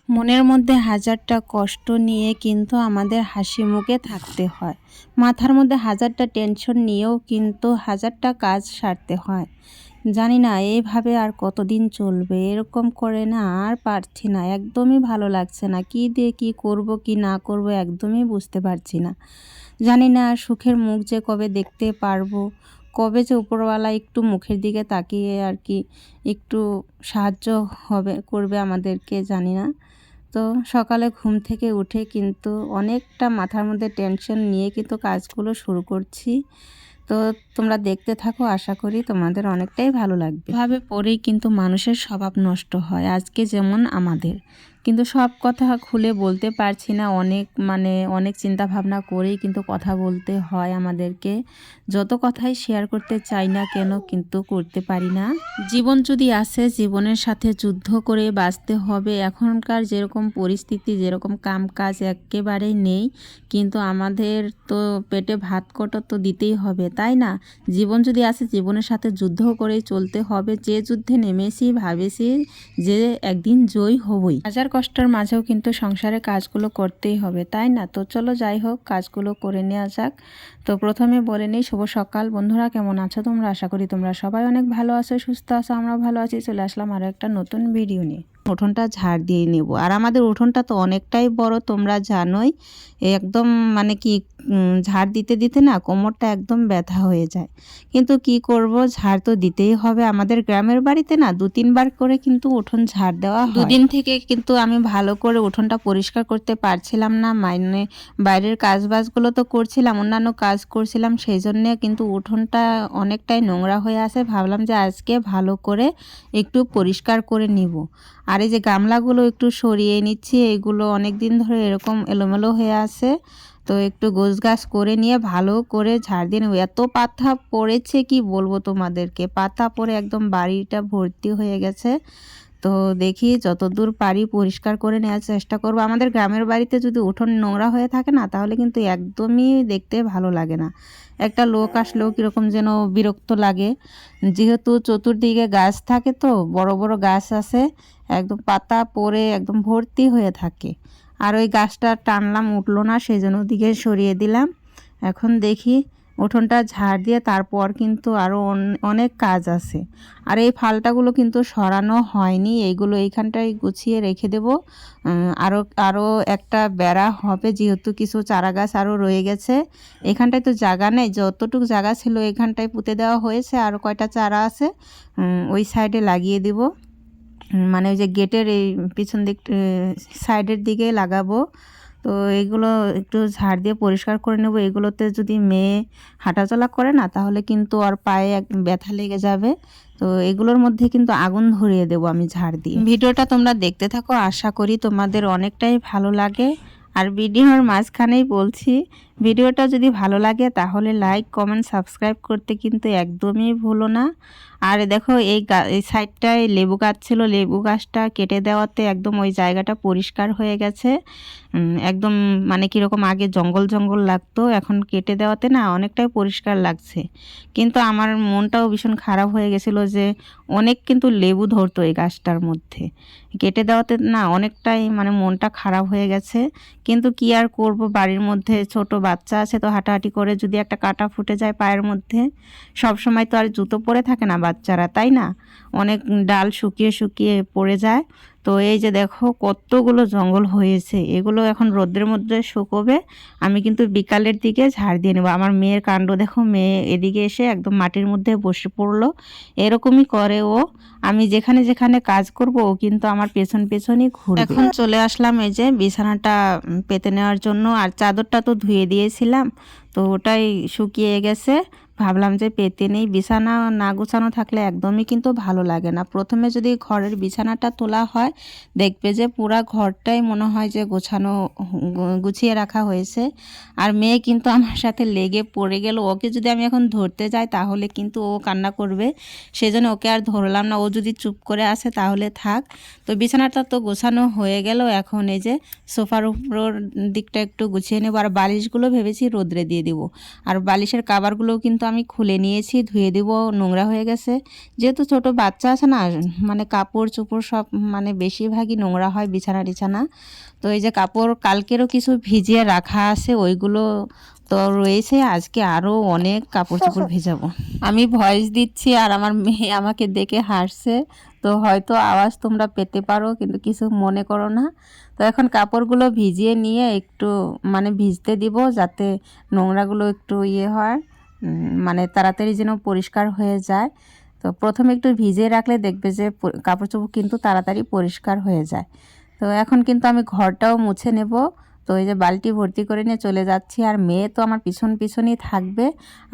মনের মধ্যে হাজারটা কষ্ট নিয়ে কিন্তু আমাদের হাসি মুখে থাকতে হয়। মাথার মধ্যে হাজারটা টেনশন নিয়েও কিন্তু হাজারটা কাজ সারতে হয়। জানি না এইভাবে আর কতদিন চলবে। এরকম করে না আর পারছি না। একদমই ভালো লাগছে না। কী দিয়ে কী করব কি না করব একদমই বুঝতে পারছি না। জানি না সুখের মুখ যে কবে দেখতে পারবো, কবে যে উপরওয়ালা একটু মুখের দিকে তাকিয়ে আর কি একটু সাহায্য করবে আমাদেরকে, জানি না। তো সকালে ঘুম থেকে উঠে কিন্তু অনেকটা মাথার মধ্যে টেনশন নিয়ে কিন্তু কাজগুলো শুরু করছি। তো তোমরা দেখতে থাকো, আশা করি তোমাদের অনেকটাই ভালো লাগবে। এভাবে পড়েই কিন্তু মানুষের স্বভাব নষ্ট হয়, আজকে যেমন আমাদের। কিন্তু সব কথা খুলে বলতে পারছি না, অনেক চিন্তা ভাবনা করেই কিন্তু কথা বলতে হয় আমাদেরকে। যত কথাই শেয়ার করতে চাই না কেন কিন্তু করতে পারি না। জীবন যদি আসে, জীবনের সাথে যুদ্ধ করে বাঁচতে হবে। এখনকার যেরকম পরিস্থিতি, যেরকম কাজ একেবারেই নেই, কিন্তু আমাদের তো পেটে ভাত কটা তো দিতেই হবে, তাই না? জীবন যদি আসে, জীবনের সাথে যুদ্ধ করেই চলতে হবে। যে যুদ্ধে নেমেছি ভাবেছি যে একদিন জয়ী হবই। হাজার কষ্টের মাঝেও কিন্তু সংসারে কাজগুলো করতেই হবে, তাই না? তো চলো যাই হোক, কাজগুলো করে নেওয়া যাক। তো প্রথমে বলে নিই, শুভ সকাল বন্ধুরা, কেমন আছো তোমরা? আশা করি তোমরা সবাই অনেক ভালো আছো, সুস্থ আছো, আমরা ভালো আছি। চলে আসলাম আরও একটা নতুন ভিডিও নিয়ে। উঠোনটা ঝাড় দিয়ে নেব। আর আমাদের উঠোনটা তো অনেকটাই বড়, তোমরা জানোই। একদম ঝাড় দিতে দিতে না কোমরটা একদম ব্যথা হয়ে যায়। কিন্তু কি করব, ঝাড় তো দিতেই হবে। আমাদের গ্রামের বাড়িতে না 2-3 বার করে কিন্তু উঠোন ঝাড় দেওয়া হয়। দুদিন থেকে কিন্তু আমি ভালো করে উঠোনটা পরিষ্কার করতে পারছিলাম না। বাইরের কাজবাজগুলো তো করছিলাম, অন্যান্য কাজ করছিলাম, সেই জন্যে কিন্তু উঠোনটা অনেকটাই নোংরা হয়ে আছে। ভাবলাম যে আজকে ভালো করে একটু পরিষ্কার করে নিব। আর এই যে গামলাগুলো একটু সরিয়ে নিচ্ছি, এগুলো অনেক দিন ধরে এরকম এলোমেলো হয়ে আছে। তো একটু গোছগাছ করে নিয়ে ভালো করে ঝাড় দিয়ে নেব। এত পাতা পড়েছে কি বলবো তোমাদেরকে, পাতা পড়ে একদম বাড়িটা ভর্তি হয়ে গেছে। তো দেখি যতদূর পারি পরিষ্কার করে নেওয়ার চেষ্টা করব। আমাদের গ্রামের বাড়িতে যদি উঠোন নোংরা হয়ে থাকে না, তাহলে কিন্তু একদমই দেখতে ভালো লাগে না। একটা লোক আসলেও কীরকম যেন বিরক্ত লাগে। যেহেতু চতুর্দিকে গাছ থাকে, তো বড় বড় গাছ আছে, একদম পাতা পড়ে একদম ভর্তি হয়ে থাকে। আর ওই গাছটা টানলাম, উঠলো না, সেই জন্য ওদিকে সরিয়ে দিলাম। এখন দেখি উঠোনটা ঝাড় দিয়ে তারপর কিন্তু আরও অনেক কাজ আছে। আর এই ফালটাগুলো কিন্তু সরানো হয়নি, এইগুলো এইখানটায় গুছিয়ে রেখে দেব। আরও একটা বেড়া হবে, যেহেতু কিছু চারা গাছ আরও রয়ে গেছে। এখানটায় তো জায়গা নেই, যতটুকু জায়গা ছিল এখানটায় পুঁতে দেওয়া হয়েছে। আরও কয়টা চারা আছে, ওই সাইডে লাগিয়ে দিব। মানে ওই যে গেটের এই পিছন দিক সাইডের দিকে লাগাবো। তো এগুলো একটু ঝাড় দিয়ে পরিষ্কার করে নেব। এগুলোতে যদি মেয়ে হাঁটাচলা করে না, তাহলে কিন্তু আর পায়ে ব্যথা লেগে যাবে। তো এগুলোর মধ্যে কিন্তু আগুন ধরিয়ে দেব আমি ঝাড় দিয়ে। ভিডিওটা তোমরা দেখতে থাকো, আশা করি তোমাদের অনেকটাই ভালো লাগে। আর ভিডিওর মাঝখানেই বলছি, ভিডিওটা যদি ভালো লাগে তাহলে লাইক, কমেন্ট, সাবস্ক্রাইব করতে কিন্তু একদমই ভুলো না। আর দেখো এই সাইডটায় লেবু গাছ ছিল, লেবু গাছটা কেটে দেওয়াতে একদম ওই জায়গাটা পরিষ্কার হয়ে গেছে। একদম কীরকম আগে জঙ্গল জঙ্গল লাগতো, এখন কেটে দেওয়াতে না অনেকটাই পরিষ্কার লাগছে। কিন্তু আমার মনটাও ভীষণ খারাপ হয়ে গেছিলো যে অনেক কিন্তু লেবু ধরতো এই গাছটার মধ্যে। কেটে দেওয়াতে না অনেকটাই মনটা খারাপ হয়ে গেছে। কিন্তু কি আর করব, বাড়ির মধ্যে ছোট বাচ্চা আছে, তো হাঁটাহাঁটি করে যদি একটা কাঁটা ফুটে যায় পায়ের মধ্যে, সব সময় তো আর জুতো পরে থাকে না বাচ্চারা, তাই না? অনেক ডাল শুকিয়ে শুকিয়ে পড়ে যায়। তো এই যে দেখো কতগুলো জঙ্গল হয়েছে, এগুলো এখন রোদের মধ্যে শুকোবে। আমি কিন্তু বিকালের দিকে ঝাড় দিয়ে নেবো। আমার মেয়ের কাণ্ড দেখো, মেয়ে এদিকে এসে একদম মাটির মধ্যে বসে পড়লো। এরকমই করে ও। আমি যেখানে যেখানে কাজ করব, ও কিন্তু আমার পেছন পেছনই ঘুরবে। এখন চলে আসলাম এই যে বিছানাটা পেতে নেওয়ার জন্য। আর চাদরটা তো ধুয়ে দিয়েছিলাম, তো ওটাই শুকিয়ে গেছে। ভাবলাম যে পেতে নেই। বিছানা না গোছানো থাকলে একদমই কিন্তু ভালো লাগে না। প্রথমে যদি ঘরের বিছানাটা তোলা হয়, দেখবে যে পুরা ঘরটাই মনে হয় যে গুছিয়ে রাখা হয়েছে। আর মেয়ে কিন্তু আমার সাথে লেগে পড়ে গেল। ওকে যদি আমি এখন ধরতে যাই তাহলে কিন্তু ও কান্না করবে, সেজন্য ওকে আর ধরলাম না। ও যদি চুপ করে আসে তাহলে থাক। তো বিছানাটা তো গোছানো হয়ে গেল। এখন এই যে সোফার উপর দিকটা একটু গুছিয়ে নেব। আর বালিশগুলো ভেবেছি রোদ্রে দিয়ে দেবো। আর বালিশের কাভারগুলোও কিন্তু আমি খুলে নিয়েছি, ধুয়ে দিব, নোংরা হয়ে গেছে। যেহেতু ছোট বাচ্চা আছে না, মানে কাপড় চোপড় সব মানে বেশিরভাগই নোংরা হয় বিছানা টিছানা। তো এই যে কাপড় কালকেরও কিছু ভিজিয়ে রাখা আছে, ওইগুলো তো রয়েছে। আজকে আরও অনেক কাপড় চোপড় ভেজাবো। আমি ভয়েস দিচ্ছি আর আমার মেয়ে আমাকে দেখে হাসছে, তো হয়তো আওয়াজ তোমরা পেতে পারো, কিন্তু কিছু মনে করো না। তো এখন কাপড়গুলো ভিজিয়ে নিয়ে একটু মানে ভিজতে দিব, যাতে নোংরাগুলো একটু হয়, মানে তাড়াতাড়ি যেন পরিষ্কার হয়ে যায়। তো প্রথমে একটু ভিজিয়ে রাখলে দেখবে যে কাপড় চোপড় কিন্তু তাড়াতাড়ি পরিষ্কার হয়ে যায়। তো এখন কিন্তু আমি ঘরটাও মুছে নেব। তো এই যে বালতি ভর্তি করে নিয়ে চলে যাচ্ছি, আর মেয়ে তো আমার পিছন পিছনই থাকবে।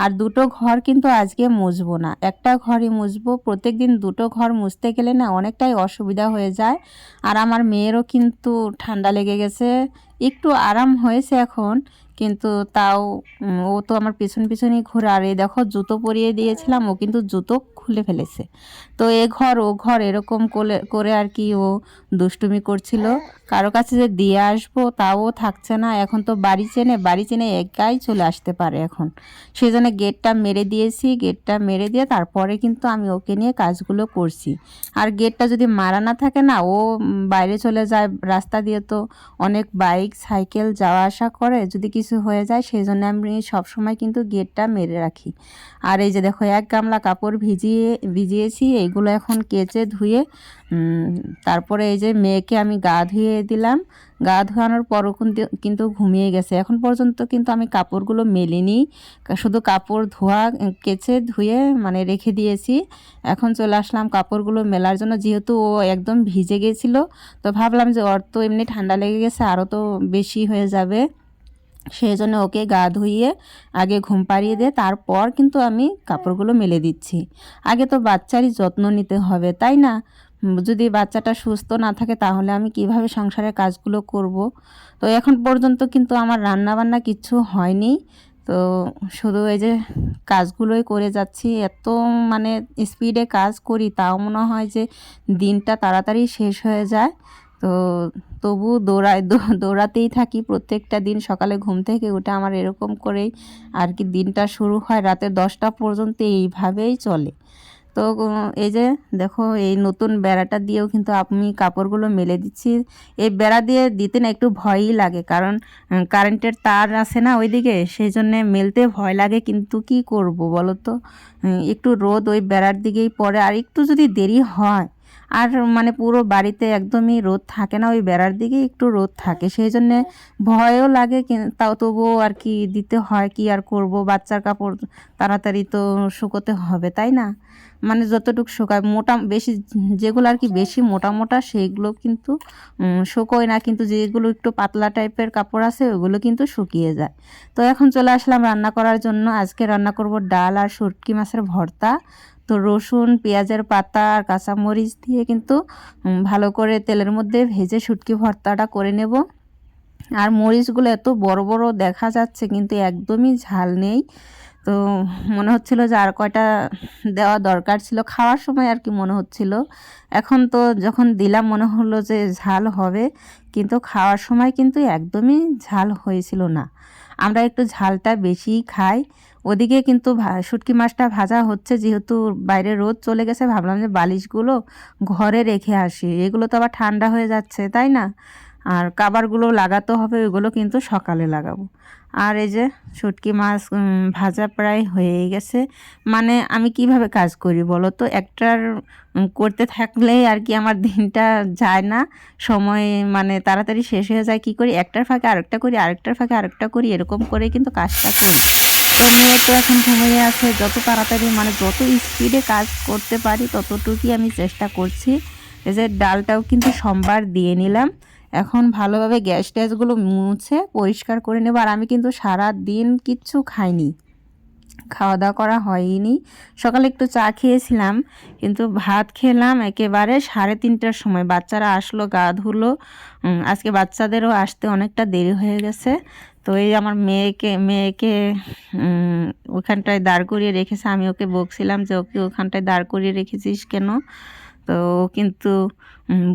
আর দুটো ঘর কিন্তু আজকে মুছবো না, একটা ঘরই মুছবো। প্রত্যেক দিন দুটো ঘর মুছতে গেলে না অনেকটাই অসুবিধা হয়ে যায়। আর আমার মেয়েরও কিন্তু ঠান্ডা লেগে গেছে, একটু আরাম হয়েছে এখন, কিন্তু তাও ও তো আমার পিছন পিছনই ঘুরে। আর এই দেখো জুতো পরিয়ে দিয়েছিলাম, ও কিন্তু জুতো খুলে ফেলেছে। তো এ ঘর ও ঘর এরকম করে করে আর কি ও দুষ্টুমি করছিল। কারো কাছে যে দিয়ে আসবো তাও থাকছে না। এখন তো বাড়ি চেনে একাই চলে আসতে পারে এখন। সেই জন্য গেটটা মেরে দিয়েছি, গেটটা মেরে দিয়ে তারপরে কিন্তু আমি ওকে নিয়ে কাজগুলো করছি। আর গেটটা যদি মারা না থাকে না, ও বাইরে চলে যায় রাস্তা দিয়ে, তো অনেক বাইক সাইকেল যাওয়া আসা করে, যদি কিছু হয়ে যায় সেই জন্য আমি সবসময় কিন্তু গেটটা মেরে রাখি। আর এই যে দেখো এক গামলা কাপড় ভিজিয়েছি, এইগুলো এখন কেচে ধুয়ে তারপরে এই যে মেয়েকে আমি গা ধুয়ে দিলাম। গা ধোয়ানোর পরও কিন্তু ঘুমিয়ে গেছে। এখন পর্যন্ত কিন্তু আমি কাপড়গুলো মেলিনি, শুধু কাপড় ধোয়া কেচে ধুয়ে মানে রেখে দিয়েছি। এখন চলে আসলাম কাপড়গুলো মেলার জন্য, যেহেতু ও একদম ভিজে গেছিলো। তো ভাবলাম যে ওর তো এমনি ঠান্ডা লেগে গেছে, আরও তো বেশি হয়ে যাবে। সেই জন্য ওকে গা ধুইয়ে আগে ঘুম পাড়িয়ে দিয়ে তারপর কিন্তু আমি কাপড়গুলো মেলে দিচ্ছি। আগে তো বাচ্চারই যত্ন নিতে হবে, তাই না? যদি বাচ্চাটা সুস্থ না থাকে তাহলে আমি কিভাবে সংসারের কাজগুলো করব। তো এখন পর্যন্ত কিন্তু আমার রান্না বান্না কিচ্ছু হয়নি। তো শুধু এই যে কাজগুলোই করে যাচ্ছি। এত মানে স্পিডে কাজ করি, তাও মনে হয় যে দিনটা তাড়াতাড়ি শেষ হয়ে যায়। তো তবু দৌড়াতেই থাকি প্রত্যেকটা দিন। সকালে ঘুম থেকে উঠে আমার এরকম করেই আর কি দিনটা শুরু হয়, রাতে 10টা পর্যন্ত এইভাবেই চলে। তো এই যে দেখো এই নতুন বেড়াটা দিয়েও কিন্তু আমি কাপড়গুলো মেলে দিচ্ছি। এই বেড়া দিয়ে দিতে না একটু ভয়ই লাগে, কারণ কারেন্টের তার আছে না ওইদিকে, সেই জন্যে মেলতে ভয় লাগে। কিন্তু কি করব বলো তো, একটু রোদ ওই বেড়ার দিকেই পড়ে। আর একটু যদি দেরি হয়, আর মানে পুরো বাড়িতে একদমই রোদ থাকে না, ওই বেড়ার দিকে একটু রোদ থাকে, সেই জন্যে ভয়ও লাগে। তাও তবুও আর কি দিতে হয়, কি আর করব। বাচ্চার কাপড় তাড়াতাড়ি তো শুকোতে হবে, তাই না? মানে যতটুকু শুকায় মোটা বেশি, যেগুলো আর কি বেশি মোটা মোটা সেইগুলো কিন্তু শুকোয় না, কিন্তু যেগুলো একটু পাতলা টাইপের কাপড় আছে ওগুলো কিন্তু শুকিয়ে যায়। তো এখন চলে আসলাম রান্না করার জন্য। আজকে রান্না করব ডাল আর শুটকি মাছের ভর্তা। তো রসুন পেঁয়াজের পাতা আর কাঁচামরিচ দিয়ে কিন্তু ভালো করে তেলের মধ্যে ভেজে শুটকি ভর্তাটা করে নেব। আর মরিচগুলো এত বড় বড় দেখা যাচ্ছে, কিন্তু একদমই ঝাল নেই। তো মনে হচ্ছিল যে আর কয়টা দেওয়া দরকার ছিল খাওয়ার সময় আর কি মনে হচ্ছিল। এখন তো যখন দিলাম মনে হলো যে ঝাল হবে, কিন্তু খাওয়ার সময় কিন্তু একদমই ঝাল হয়েছিল না। আমরা একটু ঝালটা বেশিই খাই। ওদিকে কিন্তু শুটকি মাছটা ভাজা হচ্ছে, যেহেতু বাইরে রোদ চলে গেছে ভাবলাম যে বালিশগুলো ঘরে রেখে আসি, এগুলো তো আবার ঠান্ডা হয়ে যাচ্ছে, তাই না? আর কাবারগুলো লাগাতে হবে, ওইগুলো কিন্তু সকালে লাগাবো। আর এই যে শুটকি মাছ ভাজা প্রায় হয়েই গেছে। মানে আমি কিভাবে কাজ করি বলো তো, একটার করতে থাকলেই আর কি আমার দিনটা যায় না, সময় মানে তাড়াতাড়ি শেষ হয়ে যায়। কি করি, একটার ফাঁকে আরেকটা করি, আরেকটার ফাঁকে আরেকটা করি, এরকম করে কিন্তু কাজটা করি। তো মেয়ে তো এখন ঘুমিয়ে আছে, যত তাড়াতাড়ি মানে যত স্পিডে কাজ করতে পারি ততটুকুই আমি চেষ্টা করছি। এই যে ডালটাও কিন্তু সোমবার দিয়ে নিলাম। এখন ভালোভাবে গ্যাস ট্যাসগুলো মুছে পরিষ্কার করে নেব। আর আমি কিন্তু সারা দিন কিচ্ছু খাইনি, খাওয়া দাওয়া করা হয়নি। সকালে একটু চা খেয়েছিলাম, কিন্তু ভাত খেলাম একেবারে 3:30টার সময়। বাচ্চারা আসলো, গা ধুলো। আজকে বাচ্চাদেরও আসতে অনেকটা দেরি হয়ে গেছে। তো এই আমার মেয়েকে ওখানটায় দাঁড় করিয়ে রেখেছে। আমি ওকে বকছিলাম যে ওকে ওখানটায় দাঁড় করিয়ে রেখেছিস কেন? তো তো ও কিন্তু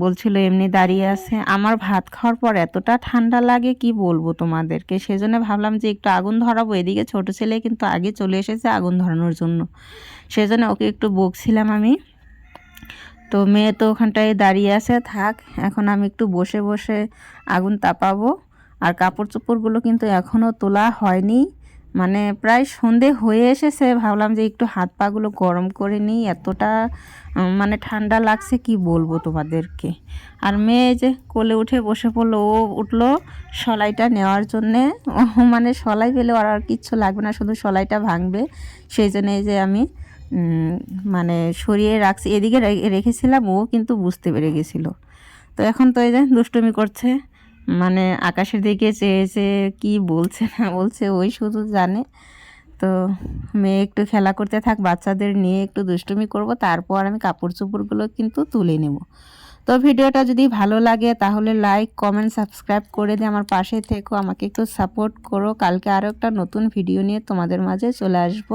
বলছিল এমনি দাঁড়িয়ে আছে। আমার ভাত খাওয়ার পর এতটা ঠান্ডা লাগে কি বলবো তোমাদেরকে, সেজন্য ভাবলাম যে একটু আগুন ধরাবো। এদিকে ছোট ছেলে কিন্তু আগে চলে এসেছে আগুন ধরানোর জন্য, সেজন্য ওকে একটু বকছিলাম আমি। তো মেয়ে তো ওখানটায় দাঁড়িয়ে আছে, থাক এখন আমি একটু বসে বসে আগুন তাপাবো। আর কাপড় চোপড়গুলো কিন্তু এখনও তোলা হয়নি, মানে প্রায় সন্ধে হয়ে এসেছে। ভাবলাম যে একটু হাত পাগুলো গরম করে নিই, এতটা মানে ঠান্ডা লাগছে কি বলবো তোমাদেরকে। আর মেয়ে যে কোলে উঠে বসে পড়লো, ও উঠলো সলাইটা নেওয়ার জন্যে। ও মানে সলাই পেলে ওর আর কিচ্ছু লাগবে না, শুধু সলাইটা ভাঙবে। সেই জন্য এই যে আমি মানে সরিয়ে রাখছি, এদিকে রেখেছিলাম, ও কিন্তু বুঝতে পেরে গেছিলো। তো এখন তো এই যে দুষ্টুমি করছে, মানে আকাশের দিকে চেয়েছে, কি বলছে না বলছে ওই শুধু জানে। তো মেয়ে একটু খেলা করতে থাক, বাচ্চাদের নিয়ে একটু দুষ্টুমি করব, তারপর আমি কাপড় চোপড়গুলো কিন্তু তুলে নেব। তো ভিডিওটা যদি ভালো লাগে তাহলে লাইক কমেন্ট সাবস্ক্রাইব করে দিয়ে আমার পাশে থেকো, আমাকে একটু সাপোর্ট করো। কালকে আরও একটা নতুন ভিডিও নিয়ে তোমাদের মাঝে চলে আসব।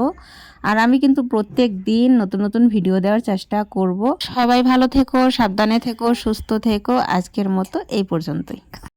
আর আমি কিন্তু প্রত্যেক দিন নতুন নতুন ভিডিও দেওয়ার চেষ্টা করব। সবাই ভালো থেকো, সাবধানে থেকো, সুস্থ থেকো। আজকের মতো এই পর্যন্তই।